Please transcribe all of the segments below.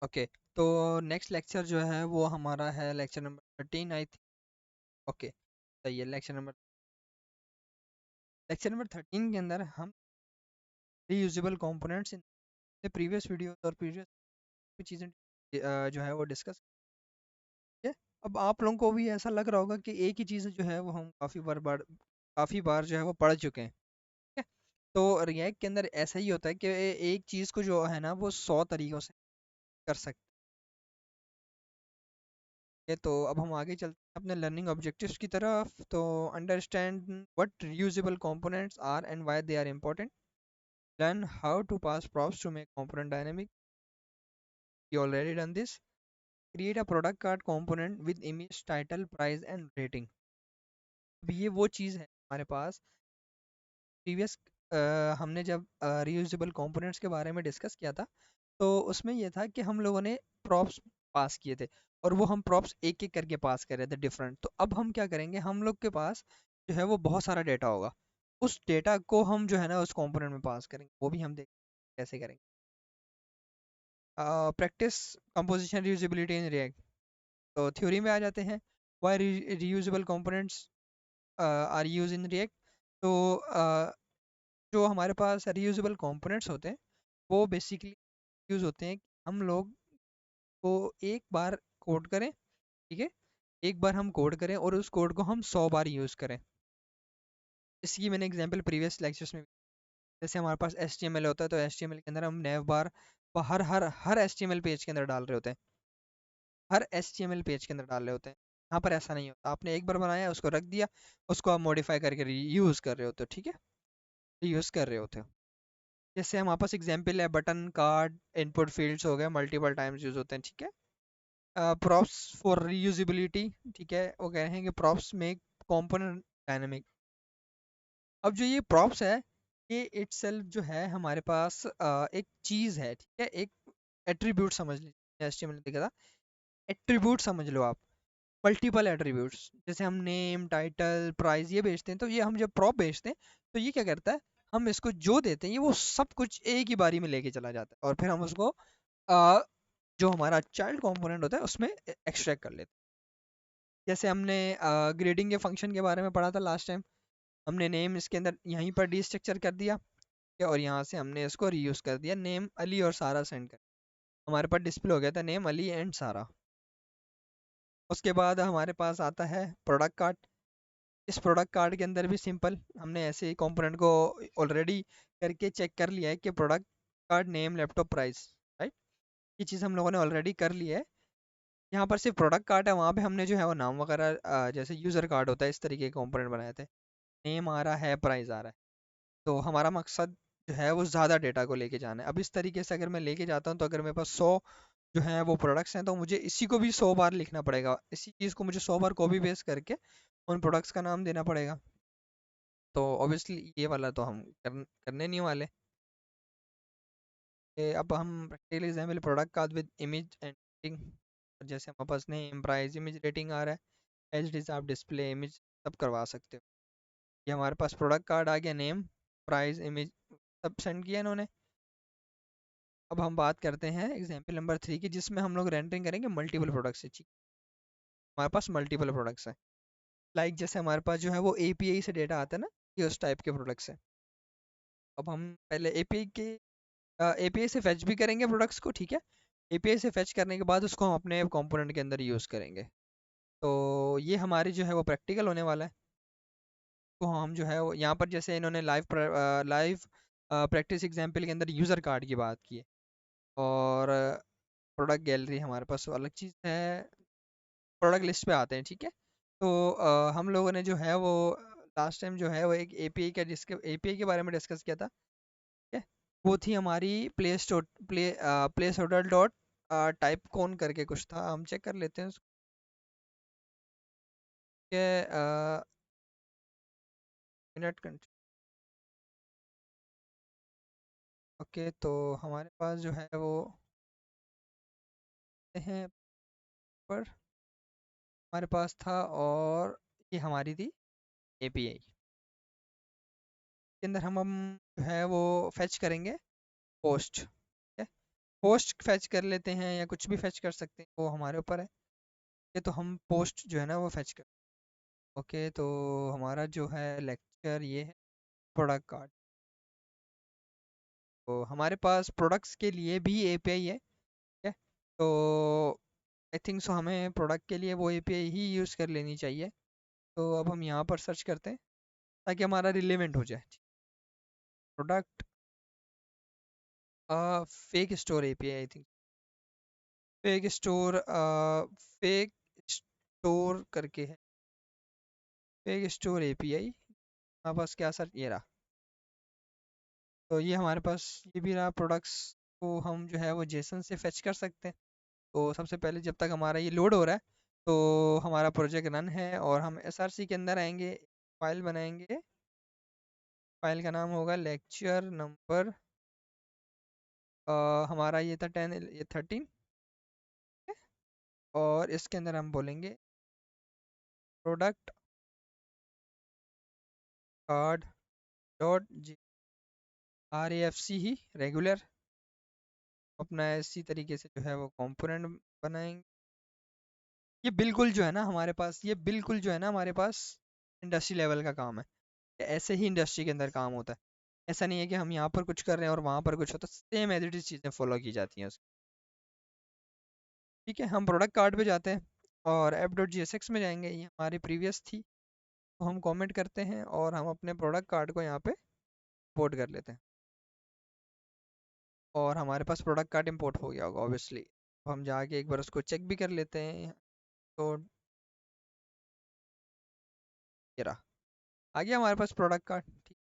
Okay. तो next lecture जो है वो हमारा है lecture number 13 I think. Okay, सही है। लेक्चर नंबर 13 के अंदर हम reusable components in previous video और प्रीवियस चीज़ें जो है वो डिस्कस किए। अब आप लोगों को भी ऐसा लग रहा होगा कि एक ही चीज़ जो है वो हम काफ़ी बार जो है वो पढ़ चुके हैं। ठीक है? तो रिएक्ट के अंदर ऐसा ही होता है कि एक चीज़ को जो है ना वो 100 तरीक़ों से कर सकते हैं। तो अब हम आगे चलते हैं अपने लर्निंग ऑब्जेक्टिव्स की तरफ। तो understand what reusable components are and why they are important. Learn how to pass props to make component dynamic. You already done this. Create a product card component with image, title, price and rating. अब ये वो चीज़ है हमारे पास previous हमने जब reusable components के बारे में डिस्कस किया था, तो उसमें ये था कि हम लोगों ने प्रॉप्स पास किए थे और वो हम प्रॉप्स एक एक करके पास कर रहे थे डिफरेंट। तो अब हम क्या करेंगे, हम लोग के पास जो है वो बहुत सारा डेटा होगा, उस डेटा को हम जो है ना उस कंपोनेंट में पास करेंगे, वो भी हम देख कैसे करेंगे। Practice composition reusability in React. तो थ्योरी में आ जाते हैं। Why reusable components are use in React. तो जो हमारे पास रियूजेबल कंपोनेंट्स होते हैं वो बेसिकली यूज होते हैं कि हम लोग को एक बार कोड करें। ठीक है, एक बार हम कोड करें और उस कोड को हम 100 बार यूज करें। इसकी मैंने एग्जांपल प्रीवियस लेक्चर्स में, जैसे हमारे पास HTML होता है तो HTML के अंदर हम नैव बार हर हर हर HTML पेज के अंदर डाल रहे होते हैं, हर HTML पेज के अंदर डाल रहे होते हैं। यहाँ पर ऐसा नहीं होता, आपने एक बार बनाया उसको रख दिया, उसको आप मॉडिफाई करके यूज़ कर रहे होते हो। ठीक है, यूज़ कर रहे होते हो। जैसे हमारे पास एग्जांपल है बटन कार्ड इनपुट फील्ड्स हो गए, मल्टीपल टाइम्स यूज होते हैं। ठीक है, प्रॉप्स फॉर रीयूजिबिलिटी। ठीक है, वो कह रहे हैं कि प्रॉप्स मेक कंपोनेंट डायनेमिक। अब जो ये प्रॉप्स है, ये इटसेल्फ जो है हमारे पास एक चीज़ है। ठीक है, एक एट्रीब्यूट समझ लीजिए, HTML में लिखा था एट्रीब्यूट समझ लो आप। मल्टीपल एट्रीब्यूट्स, जैसे हम नेम टाइटल प्राइस ये बेचते हैं, तो ये हम जब प्रॉप बेचते हैं तो ये क्या करता है, हम इसको जो देते हैं ये वो सब कुछ एक ही बारी में लेके चला जाता है और फिर हम उसको अ, जो हमारा चाइल्ड कंपोनेंट होता है उसमें एक्सट्रैक्ट कर लेते हैं। जैसे हमने ग्रेडिंग के फंक्शन के बारे में पढ़ा था लास्ट टाइम। हमने नेम इसके अंदर यहीं पर डी स्ट्रक्चर कर दिया और यहाँ से हमने इसको रीयूज कर दिया, नेम अली और सारा सेंड कर, हमारे पास डिस्प्ले हो गया था नेम अली एंड सारा। उसके बाद हमारे पास आता है प्रोडक्ट कार्ड। इस प्रोडक्ट कार्ड के अंदर भी सिंपल हमने ऐसे ही कंपोनेंट को ऑलरेडी करके चेक कर लिया है कि product card name laptop price, right. ये चीज़ हम लोगों ने ऑलरेडी कर ली है। यहाँ पर सिर्फ प्रोडक्ट कार्ड है, वहाँ पे हमने जो है वो नाम वगैरह जैसे यूज़र कार्ड होता है इस तरीके के कंपोनेंट बनाए थे। नेम आ रहा है, प्राइस आ रहा है। तो हमारा मकसद जो है वो ज़्यादा डेटा को लेके जाना है। अब इस तरीके से अगर मैं लेके जाता हूँ तो अगर मेरे पास 100 जो है वो प्रोडक्ट्स हैं तो मुझे इसी को भी 100 बार लिखना पड़ेगा, इसी चीज़ को मुझे 100 बार कॉपी पेस्ट करके उन प्रोडक्ट्स का नाम देना पड़ेगा। तो ऑब्वियसली ये वाला तो हम करने नहीं वाले। अब हम प्रैक्टिकल एग्जाम्पल प्रोडक्ट का विद इमेज एंड रेटिंग। जैसे हमारे पास नेम प्राइस इमेज रेटिंग आ रहा है, एच डी आप डिस्प्ले इमेज सब करवा सकते हो। ये हमारे पास प्रोडक्ट कार्ड आ गया, नेम प्राइस इमेज सब सेंड किया इन्होंने। अब हम बात करते हैं एग्जाम्पल नंबर 3 की, जिसमें हम लोग रेंडरिंग करेंगे मल्टीपल प्रोडक्ट्स से। हमारे पास मल्टीपल प्रोडक्ट्स हैं, जैसे हमारे पास जो है वो API से डेटा आता है ना, ये उस टाइप के प्रोडक्ट्स हैं। अब हम पहले API से फेच भी करेंगे प्रोडक्ट्स को। ठीक है, API से फेच करने के बाद उसको हम अपने कंपोनेंट के अंदर यूज़ करेंगे। तो ये हमारी जो है वो प्रैक्टिकल होने वाला है। तो हम जो है वो यहाँ पर जैसे इन्होंने लाइव प्रैक्टिस एग्जाम्पल के अंदर यूज़र कार्ड की बात की है और प्रोडक्ट गैलरी हमारे पास तो अलग चीज़ है। प्रोडक्ट लिस्ट पे आते हैं। ठीक है, तो हम लोगों ने जो है वो लास्ट टाइम जो है वो एक API के बारे में डिस्कस किया था। ठीक है, वो थी हमारी प्लेस होटल डॉट टाइप कौन करके कुछ था, हम चेक कर लेते हैं उसको के मिनट कंट्री। ओके, तो हमारे पास जो है वो हैं पर हमारे पास था और ये हमारी थी API के अंदर हम जो है वो फेच करेंगे पोस्ट। ठीक है, पोस्ट फैच कर लेते हैं या कुछ भी फैच कर सकते हैं, वो हमारे ऊपर है। ये तो हम पोस्ट जो है ना वो फैच कर। ओके, तो हमारा जो है लेक्चर ये है प्रोडक्ट कार्ड। तो हमारे पास प्रोडक्ट्स के लिए भी एपीआई है, ठीक है। तो आई थिंक सो हमें प्रोडक्ट के लिए वो एपीआई ही यूज़ कर लेनी चाहिए। तो अब हम यहाँ पर सर्च करते हैं ताकि हमारा रिलेवेंट हो जाए। Product fake store API, I think fake store, fake store करके है, फेक स्टोर एपीआई। हमारे पास क्या सर, ये रहा। तो ये हमारे पास ये भी रहा। प्रोडक्ट्स को हम जो है वो जेसन से फेच कर सकते हैं। तो सबसे पहले जब तक हमारा ये लोड हो रहा है तो हमारा प्रोजेक्ट रन है, और हम एसआरसी के अंदर आएंगे, फाइल बनाएंगे। फाइल का नाम होगा लेक्चर नंबर, हमारा ये था 10, ये 13, और इसके अंदर हम बोलेंगे product card dot G, R A F C ही रेगुलर अपना इसी तरीके से जो है वो कंपोनेंट बनाएंगे। ये बिल्कुल जो है ना हमारे पास, ये बिल्कुल जो है ना हमारे पास इंडस्ट्री लेवल का काम है। ऐसे ही इंडस्ट्री के अंदर काम होता है। ऐसा नहीं है कि हम यहाँ पर कुछ कर रहे हैं और वहाँ पर कुछ होता है, सेम एज इट इज चीज़ें फॉलो की जाती हैं उसकी। ठीक है, हम प्रोडक्ट कार्ड पे जाते हैं और app dot G S x में जाएंगे, ये हमारी प्रीवियस थी। तो हम कमेंट करते हैं और हम अपने प्रोडक्ट कार्ड को यहाँ पे इंपोर्ट कर लेते हैं, और हमारे पास प्रोडक्ट कार्ड इंपोर्ट हो गया होगा ऑब्वियसली। हम जाके एक बार उसको चेक भी कर लेते हैं। तो ये रहा, आ गया हमारे पास प्रोडक्ट कार्ड। ठीक,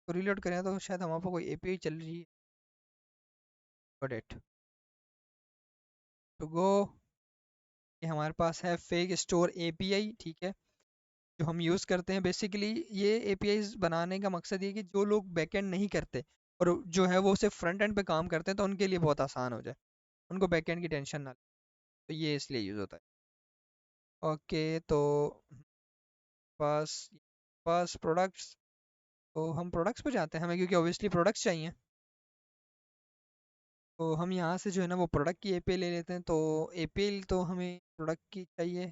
तो रीलोड करें तो शायद हमारे पास कोई एपीआई चल रही है। Got it, to go. ये हमारे पास है फेक स्टोर एपीआई, ठीक है, जो हम यूज़ करते हैं बेसिकली। ये एपीआईज बनाने का मकसद ये है कि जो लोग बैकएंड नहीं करते और जो है वो सिर्फ फ्रंट एंड पे काम करते हैं, तो उनके लिए बहुत आसान हो जाए, उनको बैकएंड की टेंशन ना ले। तो ये इसलिए यूज़ होता है। ओके, तो पास पास प्रोडक्ट्स, तो हम प्रोडक्ट्स पे जाते हैं, हमें क्योंकि ऑब्वियसली प्रोडक्ट्स चाहिए। तो हम यहाँ से जो है ना वो प्रोडक्ट की एपीआई ले लेते हैं। तो एपीआई तो हमें प्रोडक्ट की चाहिए।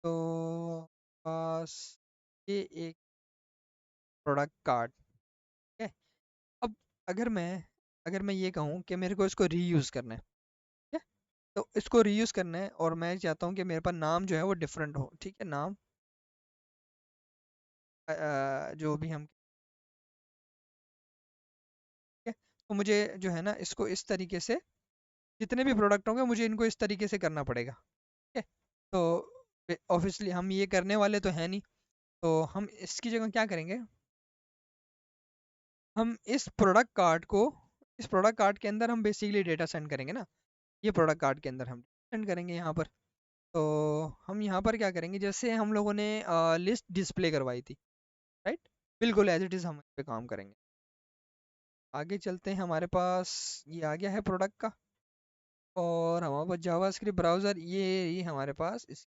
तो पास ये एक प्रोडक्ट कार्ड है। अब अगर मैं अगर मैं ये कहूँ कि मेरे को इसको रीयूज़ करना है, ठीक है, तो इसको रीयूज़ करना है और मैं चाहता हूँ कि मेरे पास नाम जो है वो डिफरेंट हो, ठीक है, नाम जो भी हम, ठीक है। तो मुझे जो है ना इसको इस तरीके से, जितने भी प्रोडक्ट होंगे मुझे इनको इस तरीके से करना पड़ेगा, ठीक है। तो ऑब्वियसली हम ये करने वाले तो हैं नहीं, तो हम इसकी जगह क्या करेंगे, हम इस प्रोडक्ट कार्ड के अंदर हम बेसिकली डेटा सेंड करेंगे ना। ये प्रोडक्ट कार्ड के अंदर हम सेंड करेंगे यहाँ पर। तो हम यहाँ पर क्या करेंगे, जैसे हम लोगों ने लिस्ट डिस्प्ले करवाई थी, राइट, बिल्कुल एज इट इज़ हम इस पे काम करेंगे। आगे चलते हैं, हमारे पास ये आ गया है प्रोडक्ट का, और हमारे पास जावास्क्रिप्ट ब्राउज़र, ये हमारे पास इस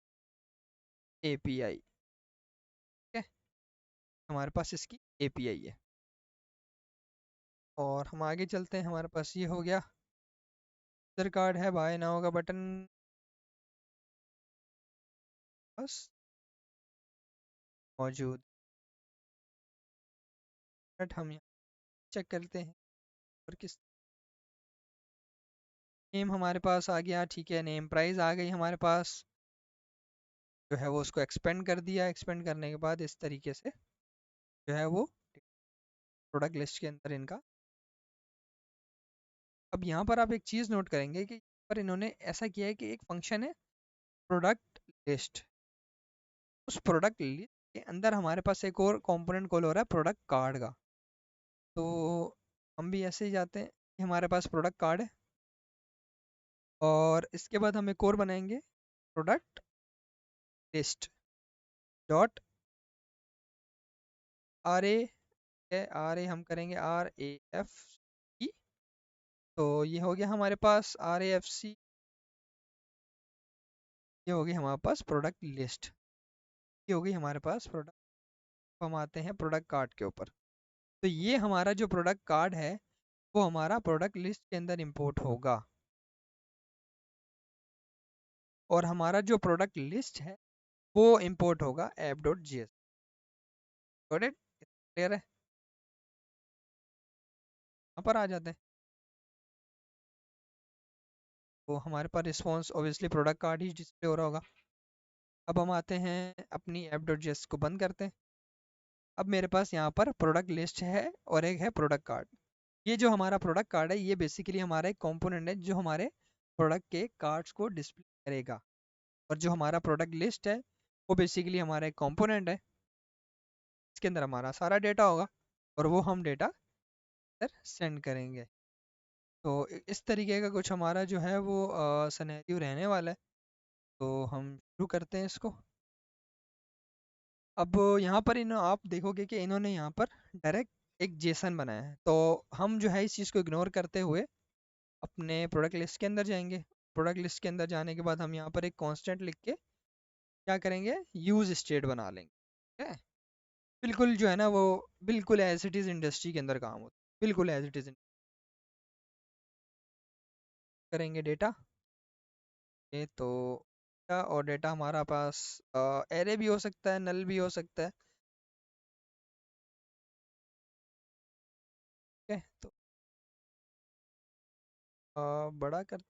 एपीआई, ठीक है, हमारे पास इसकी एपीआई है। और हम आगे चलते हैं, हमारे पास ये हो गया, यूजर कार्ड है, बाय नाउ का बटन बस मौजूद। बट हम यहाँ चेक करते हैं और किस नेम हमारे पास आ गया, ठीक है, नेम प्राइस आ गई हमारे पास, जो है वो उसको एक्सपेंड कर दिया। एक्सपेंड करने के बाद इस तरीके से जो है वो प्रोडक्ट लिस्ट के अंदर इनका। अब यहाँ पर आप एक चीज़ नोट करेंगे कि यहाँ पर इन्होंने ऐसा किया है कि एक फंक्शन है प्रोडक्ट लिस्ट, उस प्रोडक्ट लिस्ट के अंदर हमारे पास एक और कंपोनेंट कॉल हो रहा है प्रोडक्ट कार्ड का। तो हम भी ऐसे ही जाते हैं कि हमारे पास प्रोडक्ट कार्ड है, और इसके बाद हम एक और बनाएंगे product list dot R A, R A हम करेंगे RAFC। तो ये हो गया हमारे पास RAFC, ये हो गई हमारे पास प्रोडक्ट लिस्ट, ये हो गई हमारे पास प्रोडक्ट। हम आते हैं प्रोडक्ट कार्ड के ऊपर। तो ये हमारा जो प्रोडक्ट कार्ड है वो हमारा प्रोडक्ट लिस्ट के अंदर इंपोर्ट होगा, और हमारा जो प्रोडक्ट लिस्ट है वो इंपोर्ट होगा app.js। Got it? क्लियर है? यहाँ पर आ जाते हैं। तो हमारे पास रिस्पॉन्स ऑब्वियसली प्रोडक्ट कार्ड ही डिस्प्ले हो रहा होगा। अब हम आते हैं अपनी app.js को बंद करते हैं। अब मेरे पास यहाँ पर प्रोडक्ट लिस्ट है और एक है प्रोडक्ट कार्ड। ये जो हमारा प्रोडक्ट कार्ड है ये बेसिकली हमारा एक कंपोनेंट है जो हमारे प्रोडक्ट के कार्ड्स को डिस्प्ले करेगा, और जो हमारा प्रोडक्ट लिस्ट है वो बेसिकली हमारा एक कंपोनेंट है। इसके अंदर हमारा सारा डेटा होगा और वो हम डेटा सेंड करेंगे। तो इस तरीके का कुछ हमारा जो है वो सिनेरियो रहने वाला है। तो हम शुरू करते हैं इसको। अब यहाँ पर आप देखोगे कि इन्होंने यहाँ पर डायरेक्ट एक जेसन बनाया है, तो हम जो है इस चीज़ को इग्नोर करते हुए अपने प्रोडक्ट लिस्ट के अंदर जाएंगे। प्रोडक्ट लिस्ट के अंदर जाने के बाद हम यहाँ पर एक कांस्टेंट लिख के क्या करेंगे, यूज स्टेट बना लेंगे। ठीक है? बिल्कुल जो है ना वो बिल्कुल एज इट इज़ इंडस्ट्री के अंदर काम होता है, बिल्कुल एज इट इज़। करेंगे डेटा, ये तो डेटा, और डेटा हमारा पास एरे भी हो सकता है, नल भी हो सकता है। ठीक है? तो बड़ा कर,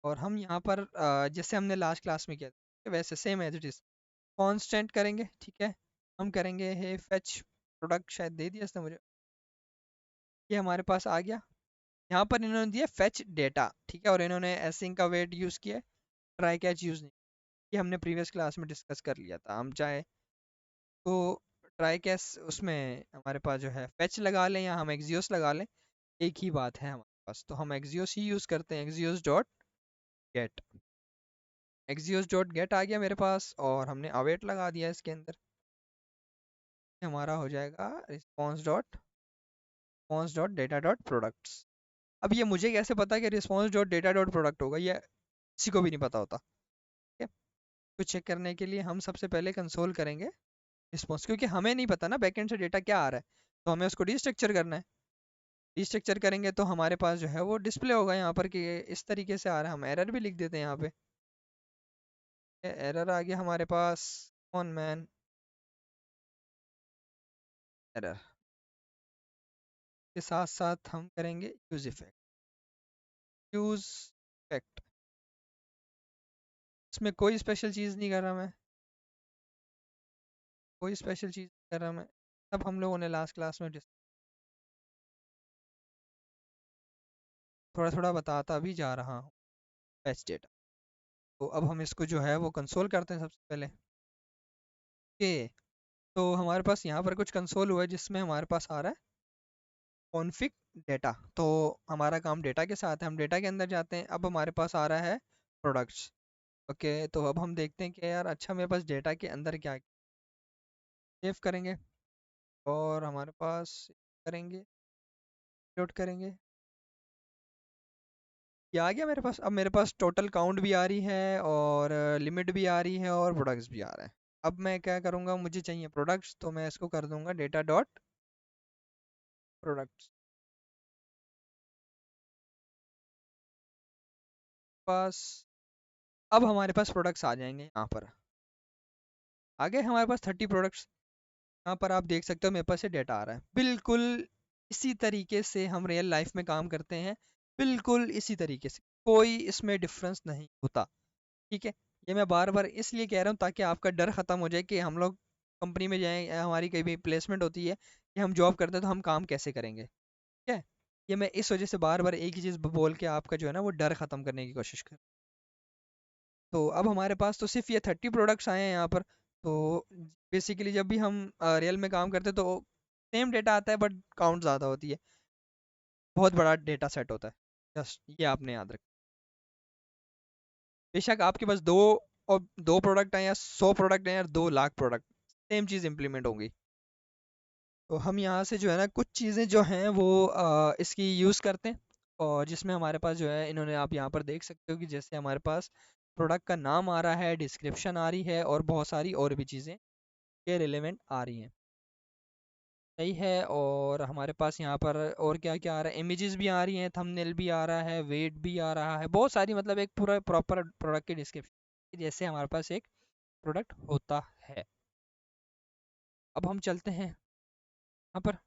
और हम यहाँ पर जैसे हमने लास्ट क्लास में किया था वैसे same as it is constant करेंगे। ठीक है? हम करेंगे है फेच प्रोडक्ट, शायद दे दिया इसने मुझे। ये हमारे पास आ गया। यहाँ पर इन्होंने दिया फेच डेटा। ठीक है? और इन्होंने एसिंग का वेट यूज़ किया, ट्राई कैच यूज़ नहीं। ये हमने प्रीवियस क्लास में डिस्कस कर लिया था। हम चाहे तो ट्राई कैच उसमें हमारे पास जो है फेच लगा लें या हम एक्सियोस लगा लें, एक ही बात है हमारे पास। तो हम एक्सियोस ही यूज़ करते हैं, Axios dot get. Axios dot get आ गया मेरे पास, और हमने अवेट लगा दिया इसके अंदर। हमारा हो जाएगा response dot data dot products. अब ये मुझे कैसे पता कि response dot data dot product होगा, ये किसी को भी नहीं पता होता। ठीक है? तो चेक करने के लिए हम सबसे पहले कंसोल करेंगे रिस्पॉन्स, क्योंकि हमें नहीं पता ना बैकएंड से डेटा क्या आ रहा है, तो हमें उसको डिस्ट्रक्चर करना है। डिस्ट्रक्चर करेंगे तो हमारे पास जो है वो डिस्प्ले होगा यहाँ पर कि इस तरीके से आ रहा है। हम एरर भी लिख देते हैं यहाँ पे, एरर आ गया हमारे पास, ऑन मैन एरर। के साथ साथ हम करेंगे यूज इफेक्ट, यूज इफेक्ट। इसमें कोई स्पेशल चीज़ नहीं कर रहा मैं, कोई स्पेशल चीज़ नहीं कर रहा मैं, सब हम लोगों ने लास्ट क्लास में थोड़ा थोड़ा बताता भी जा रहा हूँ। फैच डेटा, तो अब हम इसको जो है वो कंसोल करते हैं सबसे पहले। ओके, तो हमारे पास यहाँ पर कुछ कंसोल हुआ है जिसमें हमारे पास आ रहा है कॉन्फ़िग डेटा। तो हमारा काम डेटा के साथ है, हम डेटा के अंदर जाते हैं। अब हमारे पास आ रहा है प्रोडक्ट्स। ओके, तो अब हम देखते हैं कि यार अच्छा मेरे पास डेटा के अंदर क्या, सेव करेंगे और हमारे पास करेंगे, लोड करेंगे। ये आ गया मेरे पास। अब मेरे पास टोटल काउंट भी आ रही है और लिमिट भी आ रही है और प्रोडक्ट्स भी आ रहे हैं। अब मैं क्या करूँगा, मुझे चाहिए प्रोडक्ट्स, तो मैं इसको कर दूंगा डेटा डॉट प्रोडक्ट्स। पास अब हमारे पास प्रोडक्ट्स आ जाएंगे यहाँ पर। आगे हमारे पास 30 प्रोडक्ट्स। यहाँ पर आप देख सकते हो मेरे पास ये डेटा आ रहा है। बिल्कुल इसी तरीके से हम रियल लाइफ में काम करते हैं, बिल्कुल इसी तरीके से, कोई इसमें डिफरेंस नहीं होता। ठीक है? ये मैं बार बार इसलिए कह रहा हूँ ताकि आपका डर खत्म हो जाए कि हम लोग कंपनी में जाएं या हमारी कहीं भी प्लेसमेंट होती है कि हम जॉब करते हैं तो हम काम कैसे करेंगे। ठीक है? ये मैं इस वजह से बार बार एक ही चीज़ बोल के आपका जो है ना वो डर खत्म करने की कोशिश कर। तो अब हमारे पास तो सिर्फ ये 30 प्रोडक्ट्स आए हैं यहाँ पर। तो बेसिकली जब भी हम रियल में काम करते हैं तो सेम डेटा आता है बट काउंट ज़्यादा होती है, बहुत बड़ा डेटा सेट होता है। जस्ट ये आपने याद रखना। बेशक आपके पास दो प्रोडक्ट हैं या 100 प्रोडक्ट हैं या 2 लाख प्रोडक्ट, सेम चीज़ इम्प्लीमेंट होंगी। तो हम यहाँ से जो है ना कुछ चीज़ें जो हैं वो इसकी यूज़ करते हैं, और जिसमें हमारे पास जो है इन्होंने, आप यहाँ पर देख सकते हो कि जैसे हमारे पास प्रोडक्ट का नाम आ रहा है, डिस्क्रिप्शन आ रही है और बहुत सारी और भी चीज़ें ये रिलेवेंट आ रही हैं। सही है। और हमारे पास यहाँ पर और क्या क्या आ रहा है, इमेजेस भी आ रही हैं, थंबनेल भी आ रहा है, वेट भी आ रहा है, बहुत सारी, मतलब एक पूरा प्रॉपर प्रोडक्ट की डिस्क्रिप्शन जैसे हमारे पास एक प्रोडक्ट होता है। अब हम चलते हैं यहाँ पर,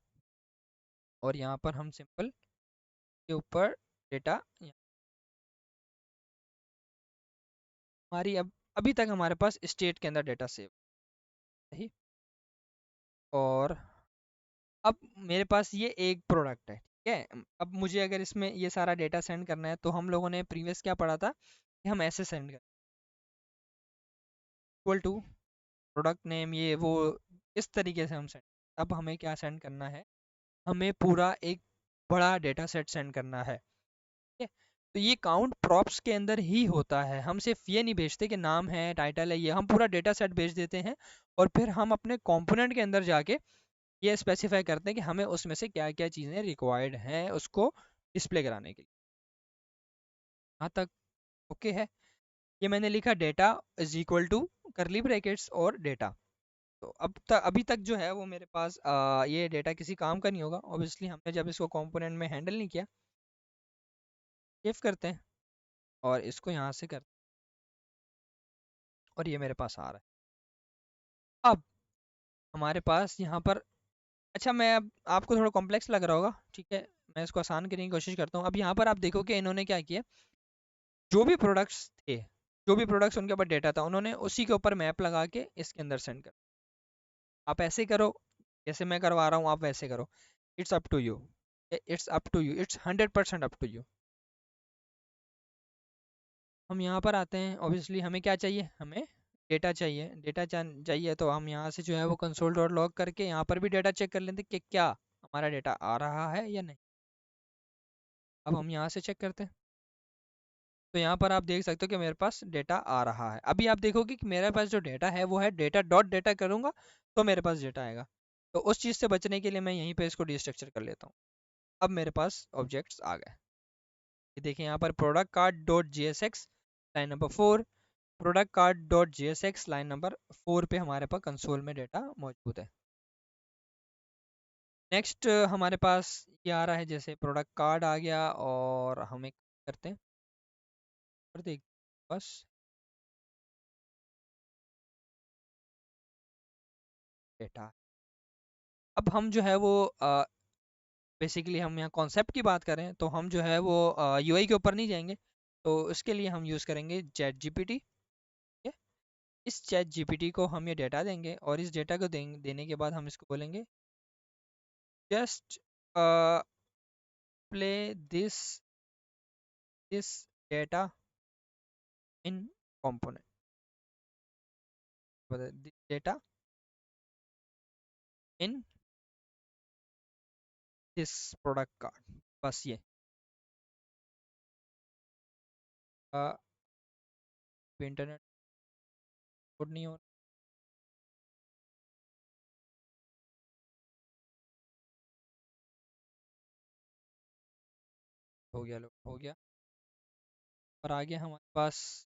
और यहाँ पर हम सिंपल के ऊपर डेटा, हमारी अब अभी तक हमारे पास स्टेट के अंदर डेटा सेव सही। और अब मेरे पास ये एक प्रोडक्ट है, ठीक है। अब मुझे अगर इसमें ये सारा डेटा सेंड करना है, तो हम लोगों ने प्रीवियस क्या पढ़ा था कि हम ऐसे सेंड कर इक्वल टू प्रोडक्ट नेम, ये वो, इस तरीके से हम सेंड। अब हमें क्या सेंड करना है, हमें पूरा एक बड़ा डेटा सेट सेंड करना है, ठीक है। तो ये काउंट प्रॉप्स के अंदर ही होता है, हम सिर्फ ये नहीं भेजते कि नाम है, टाइटल है, ये हम पूरा डेटा सेट भेज देते हैं। और फिर हम अपने कंपोनेंट के अंदर जाके ये स्पेसिफाई करते हैं कि हमें उसमें से क्या क्या चीज़ें रिक्वायर्ड हैं उसको डिस्प्ले कराने के लिए। यहाँ तक ओके है। ये मैंने लिखा data is equal to curly brackets और डेटा। तो अब तक अभी तक जो है वो मेरे पास ये डेटा किसी काम का नहीं होगा ऑब्वियसली, हमने जब इसको कंपोनेंट में हैंडल नहीं किया। सेव करते हैं और इसको यहाँ से करते हैं, और ये मेरे पास आ रहा है। अब हमारे पास यहाँ पर, अच्छा मैं अब आपको थोड़ा कॉम्प्लेक्स लग रहा होगा, ठीक है, मैं इसको आसान करने की कोशिश करता हूँ। अब यहाँ पर आप देखो कि इन्होंने क्या किया, जो भी प्रोडक्ट्स थे, जो भी प्रोडक्ट्स उनके ऊपर डेटा था, उन्होंने उसी के ऊपर मैप लगा के इसके अंदर सेंड कर। आप ऐसे करो जैसे मैं करवा रहा हूँ, आप वैसे करो। It's up to you, it's up to you, it's 100% up to you. हम यहाँ पर आते हैं, ऑब्वियसली हमें क्या चाहिए, हमें डेटा चाहिए। डेटा चाहिए तो हम यहाँ से जो है वो कंसोल डॉट लॉग करके यहाँ पर भी डेटा चेक कर लेते हैं कि क्या हमारा डेटा आ रहा है या नहीं। अब हम यहाँ से चेक करते हैं, तो यहाँ पर आप देख सकते हो कि मेरे पास डेटा आ रहा है। अभी आप देखोगे कि मेरे पास जो डेटा है वो है डेटा डॉट डेटा करूँगा तो मेरे पास डेटा आएगा। तो उस चीज़ से बचने के लिए मैं यहीं पे इसको डिस्ट्रक्चर कर लेता हूँ। अब मेरे पास ऑब्जेक्ट्स आ गए। ये देखिए यहाँ पर product card dot G S x line number 4, product card dot G S x line number 4 पे हमारे पास कंसोल में डेटा मौजूद है। नेक्स्ट हमारे पास ये आ रहा है, जैसे प्रोडक्ट कार्ड आ गया, और हम एक करते हैं और देख बस डेटा। अब हम जो है वो बेसिकली हम यहाँ कॉन्सेप्ट की बात करें तो हम जो है वो यूआई के ऊपर नहीं जाएंगे। तो इसके लिए हम यूज़ करेंगे चैट जीपीटी। इस चैट जीपीटी को हम ये डेटा देंगे, और इस डेटा को देने के बाद हम इसको बोलेंगे just play this this data in component, data in this product card. बस ये इंटरनेट कोड नहीं हो, हो गया लो हो गया, और आगे हमारे पास,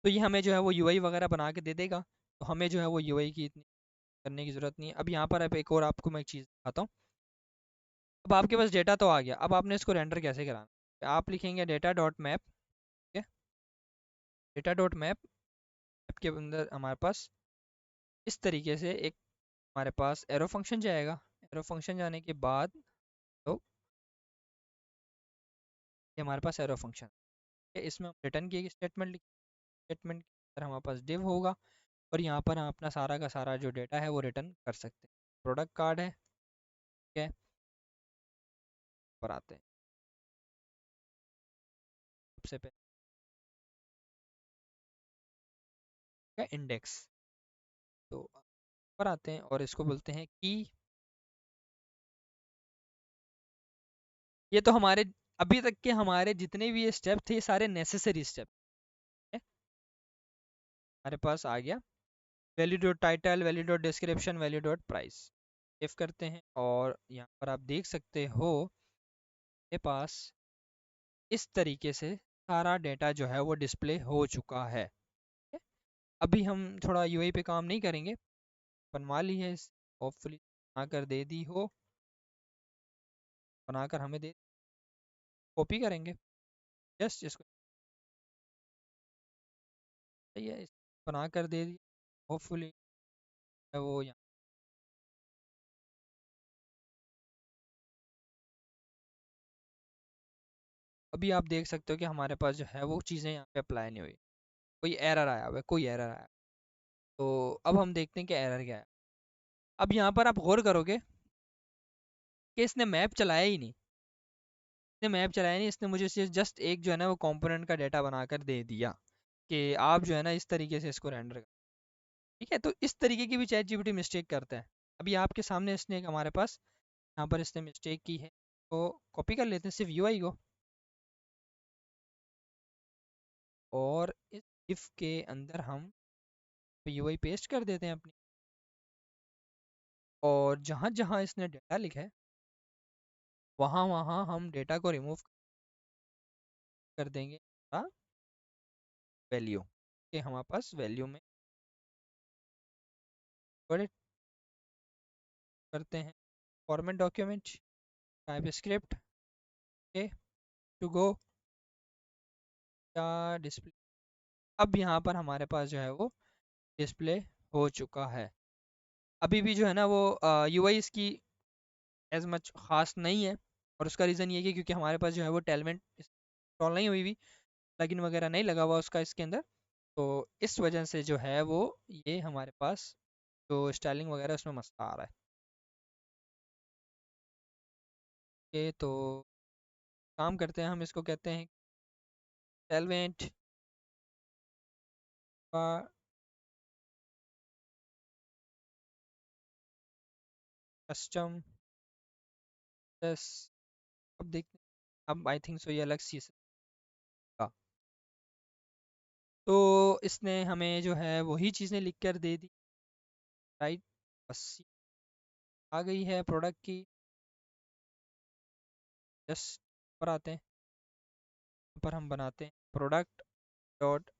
तो ये हमें जो है वो यूआई वगैरह बना के दे देगा। तो हमें जो है वो यूआई की इतनी करने की ज़रूरत नहीं है। अब यहाँ पर अब एक और आपको मैं एक चीज़ दिखाता हूँ। अब आपके पास डेटा तो आ गया, अब आपने इसको रेंडर कैसे कराना है। आप लिखेंगे डेटा डॉट मैप, ठीक है। डेटा डॉट मैप के अंदर हमारे पास इस तरीके से एक हमारे पास एरो फंक्शन जाएगा। एरो फंक्शन जाने के बाद तो ये हमारे पास एरो फंक्शन है, इसमें हम रिटर्न की एक स्टेटमेंट लिख, स्टेटमेंट के अंदर हमारे पास डिव होगा, और यहाँ पर हम अपना सारा का सारा जो डेटा है वो रिटर्न कर सकते हैं। प्रोडक्ट कार्ड है, ठीक है, पर आते हैं सबसे पहले इंडेक्स। तो पर आते हैं और इसको बोलते हैं की। ये तो हमारे अभी तक के हमारे जितने भी ये स्टेप थे, ये सारे नेसेसरी स्टेप है। हमारे पास आ गया value dot title, value dot description, value dot price. Save करते हैं, और यहाँ पर आप देख सकते हो मेरे पास इस तरीके से सारा डेटा जो है वो डिस्प्ले हो चुका है, ठीक है? अभी हम थोड़ा यूआई पे काम नहीं करेंगे, बनवा ली है, होपफुली बना कर दे दी हो, बनाकर हमें दे, कॉपी करेंगे जस्ट इसको, सही है, बना कर दे दी, होपफुली वो यहाँ। अभी आप देख सकते हो कि हमारे पास जो है वो चीज़ें यहाँ पे अप्लाई नहीं हुई, कोई एरर आया हुआ है, कोई एरर आया। तो अब हम देखते हैं कि एरर क्या है। अब यहाँ पर आप गौर करोगे कि इसने मैप चलाया ही नहीं, इसने मैप चलाया नहीं, इसने मुझे सिर्फ जस्ट एक जो है ना वो कंपोनेंट का डाटा बनाकर दे दिया कि आप जो है ना इस तरीके से इसको रेंडर कर। ठीक है, तो इस तरीके की भी चैट जीपीटी मिस्टेक करता है। अभी आपके सामने इसने एक हमारे पास यहाँ पर इसने मिस्टेक की है, तो कॉपी कर लेते हैं सिर्फ यूआई को, और इस इफ के अंदर हम यूआई पेस्ट कर देते हैं अपनी, और जहाँ जहाँ इसने डेटा लिखा है वहाँ वहाँ हम डेटा को रिमूव कर देंगे, वैल्यू के हमारे पास वैल्यू में बड़े करते हैं फॉर्मेट डॉक्यूमेंट टाइप स्क्रिप्ट के टू गो या डिस्प्ले। अब यहाँ पर हमारे पास जो है वो डिस्प्ले हो चुका है। अभी भी जो है ना वो यूआई इसकी एज मच खास नहीं है, और उसका रीज़न ये है कि क्योंकि हमारे पास जो है वो टेलमेंट इंस्टॉल नहीं हुई हुई, प्लगइन वगैरह नहीं लगा हुआ उसका इसके अंदर, तो इस वजह से जो है वो ये हमारे पास जो स्टाइलिंग वगैरह उसमें मसला आ रहा है। ये तो काम करते हैं, हम इसको कहते हैं टेलमेंट का कस्टम बस। अब देखते हैं, अब आई थिंक सो ये अलग चीज़ का, तो इसने हमें जो है वही चीज़ें लिख कर दे दी, राइट। बस आ गई है प्रोडक्ट की, जस्ट पर आते हैं, पर हम बनाते हैं प्रोडक्ट डॉट,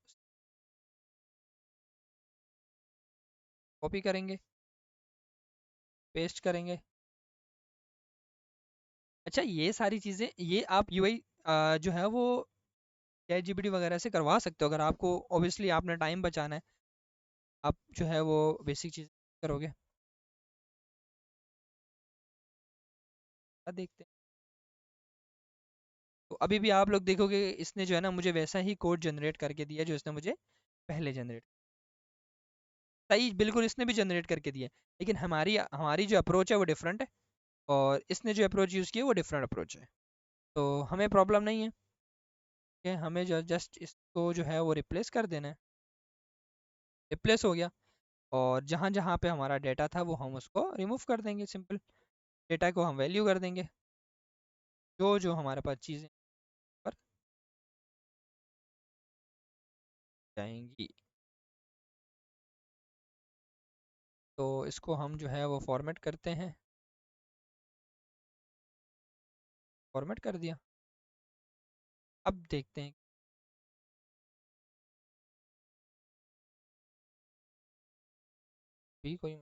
कॉपी करेंगे, पेस्ट करेंगे। अच्छा, ये सारी चीज़ें ये आप यूआई जो है वो चैट जीपीटी वगैरह से करवा सकते हो, अगर आपको ऑब्वियसली आपने टाइम बचाना है, आप जो है वो बेसिक चीज़ करोगे। देखते हैं, तो अभी भी आप लोग देखोगे इसने जो है ना मुझे वैसा ही कोड जनरेट करके दिया जो इसने मुझे पहले जनरेट, सही बिल्कुल इसने भी जनरेट करके दिया, लेकिन हमारी हमारी जो अप्रोच है वो डिफरेंट है, और इसने जो अप्रोच यूज़ की है वो डिफरेंट अप्रोच है। तो हमें प्रॉब्लम नहीं है कि हमें जो जस्ट इसको जो है वो रिप्लेस कर देना है, रिप्लेस हो गया, और जहाँ जहाँ पे हमारा डेटा था वो हम उसको रिमूव कर देंगे, सिंपल। डेटा को हम वैल्यू कर देंगे, जो जो हमारे पास चीज़ें पर जाएंगी। तो इसको हम जो है वो फॉर्मेट करते हैं, फॉर्मेट कर दिया। अब देखते हैं, भी कोई,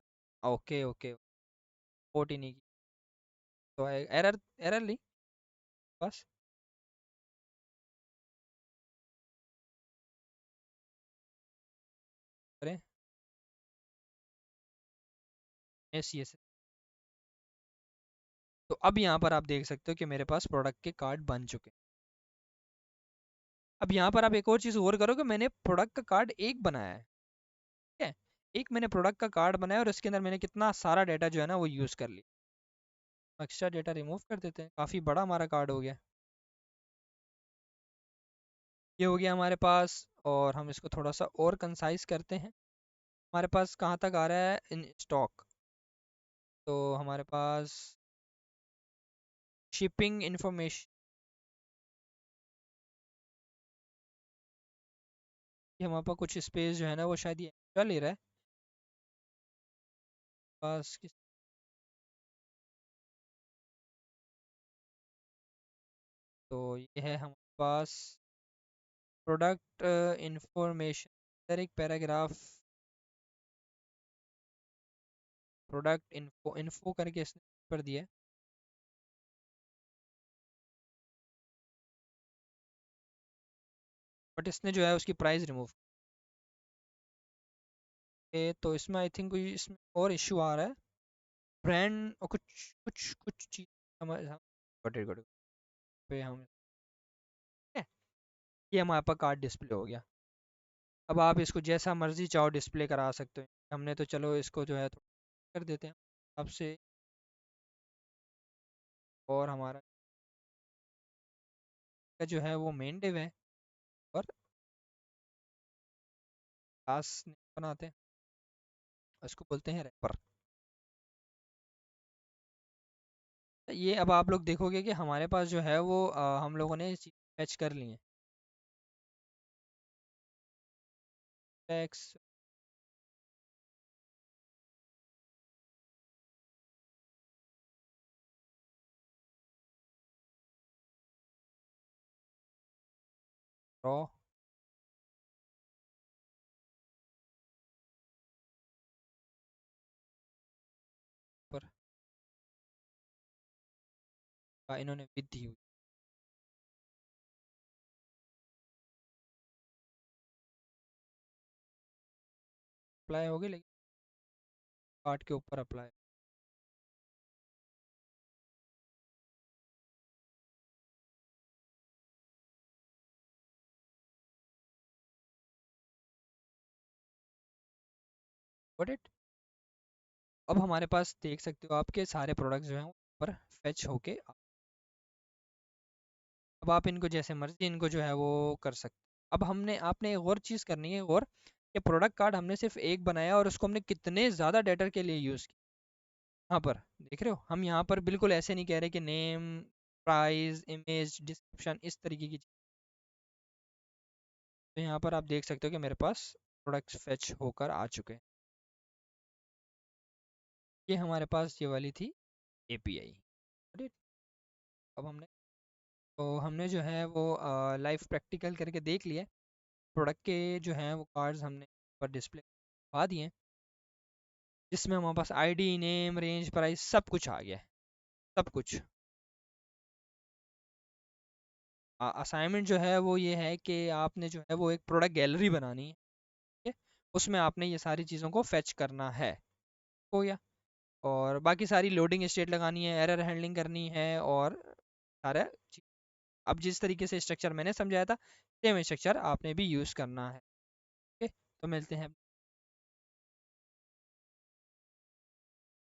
ओके ओके, पोर्ट ही नहीं की, तो एरर, एरर ली बस, करें यस यस। तो अब यहाँ पर आप देख सकते हो कि मेरे पास प्रोडक्ट के कार्ड बन चुके हैं। अब यहाँ पर आप एक और चीज़ और करो कि मैंने प्रोडक्ट का कार्ड एक बनाया है, ठीक है, एक मैंने प्रोडक्ट का कार्ड बनाया और इसके अंदर मैंने कितना सारा डाटा जो है ना वो यूज़ कर लिया। एक्स्ट्रा डेटा रिमूव कर देते हैं, काफ़ी बड़ा हमारा कार्ड हो गया, ये हो गया हमारे पास। और हम इसको थोड़ा सा और कंसाइज करते हैं, हमारे पास कहाँ तक आ रहा है इन स्टॉक, तो हमारे पास शिपिंग इंफॉर्मेशन, ये हमारे पास कुछ स्पेस जो है ना वो शायद ये एक्स्ट्रा ले रहा है, पास किस, तो ये है हमारे पास प्रोडक्ट इंफॉर्मेशन, इधर एक पैराग्राफ प्रोडक्ट इन्फो इन्फो करके इसने पर दिया है, बट इसने जो है उसकी प्राइस रिमूव तो इसमें आई थिंक कोई इसमें और इशू आ रहा है, ब्रांड और कुछ कुछ कुछ चीज हमारे हम पे हम ये हमारे पास कार्ड डिस्प्ले हो गया। अब आप इसको जैसा मर्जी चाहो डिस्प्ले करा सकते हो, हमने तो चलो इसको जो है थोड़ा कर देते हैं आपसे। और हमारा का जो है वो मेन डिव है, और क्लास बनाते हैं, उसको बोलते हैं रैपर। ये अब आप लोग देखोगे कि हमारे पास जो है वो हम लोगों ने फैच कर लिए हैं, टैक्स रॉ पर इन्होंने विद यूज अप्लाई हो गई, लेकिन कार्ड के ऊपर अप्लाई गॉट इट। अब हमारे पास देख सकते हो आपके सारे प्रोडक्ट्स जो हैं वो ऊपर फैच होके अब आप इनको जैसे मर्जी इनको जो है वो कर सकते हो। अब हमने आपने एक और चीज़ करनी है, और कि प्रोडक्ट कार्ड हमने सिर्फ एक बनाया और उसको हमने कितने ज़्यादा डेटा के लिए यूज़ किया। यहाँ पर देख रहे हो, हम यहाँ पर बिल्कुल ऐसे नहीं कह रहे कि नेम, प्राइस, इमेज, डिस्क्रिप्शन इस तरीके की चीज़। तो यहाँ पर आप देख सकते हो कि मेरे पास प्रोडक्ट्स फेच होकर आ चुके हैं। ये हमारे पास ये वाली थी एपीआई। अब हमने जो है वो लाइव प्रैक्टिकल करके देख लिया, प्रोडक्ट के जो हैं वो कार्ड्स हमने पर डिस्प्ले करवा दिए हैं, जिसमें हमारे पास आईडी, नेम, रेंज, प्राइस सब कुछ आ गया है, सब कुछ। असाइनमेंट जो है वो ये है कि आपने जो है वो एक प्रोडक्ट गैलरी बनानी है, ठीक है? उसमें आपने ये सारी चीज़ों को फेच करना है, हो गया। और बाकी सारी लोडिंग स्टेट लगानी है, एरर हैंडलिंग करनी है, और सारा अब जिस तरीके से स्ट्रक्चर मैंने समझाया था सेम स्ट्रक्चर आपने भी यूज़ करना है। ओके, तो मिलते हैं।